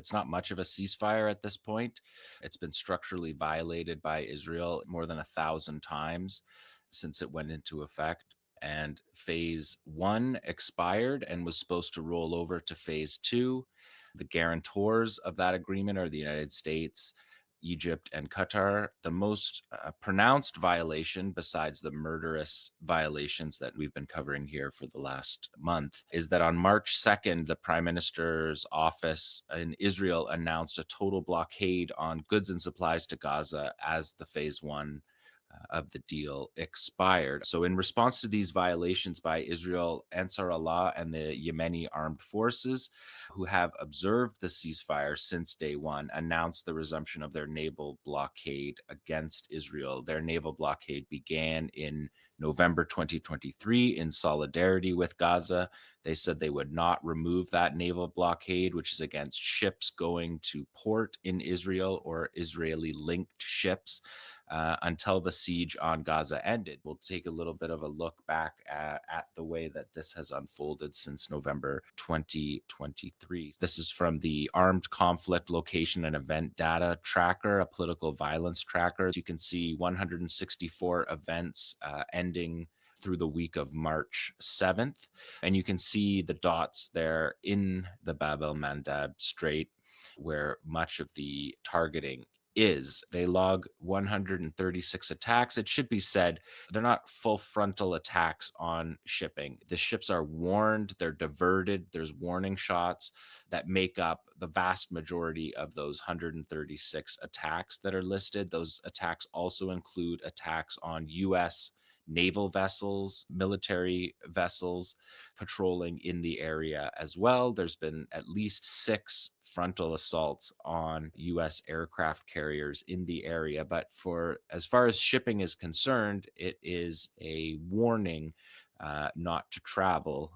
It's not much of a ceasefire at this point. It's been structurally violated by Israel more than 1,000 times since it went into effect. And phase one expired and was supposed to roll over to phase two. The guarantors of that agreement are the United States, Egypt, and Qatar. The most pronounced violation, besides the murderous violations that we've been covering here for the last month, is that on March 2nd, the Prime Minister's office in Israel announced a total blockade on goods and supplies to Gaza as the phase one of the deal expired. So, in response to these violations by Israel, Ansar Allah and the Yemeni armed forces, who have observed the ceasefire since day one, announced the resumption of their naval blockade against Israel. Their naval blockade began in November 2023 in solidarity with Gaza. They said they would not remove that naval blockade, which is against ships going to port in Israel or Israeli linked ships, until the siege on Gaza ended. We'll take a little bit of a look back at the way that this has unfolded since November 2023. This is from the Armed Conflict Location and Event Data Tracker, a political violence tracker. You can see 164 events ending through the week of March 7th. And you can see the dots there in the Bab el Mandab Strait, where much of the targeting is. They log 136 attacks. It should be said, they're not full frontal attacks on shipping. The ships are warned, they're diverted, there's warning shots that make up the vast majority of those 136 attacks that are listed. Those attacks also include attacks on US naval vessels, military vessels patrolling in the area as well. There's been at least 6 frontal assaults on US aircraft carriers in the area. But for as far as shipping is concerned, it is a warning not to travel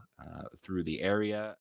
through the area.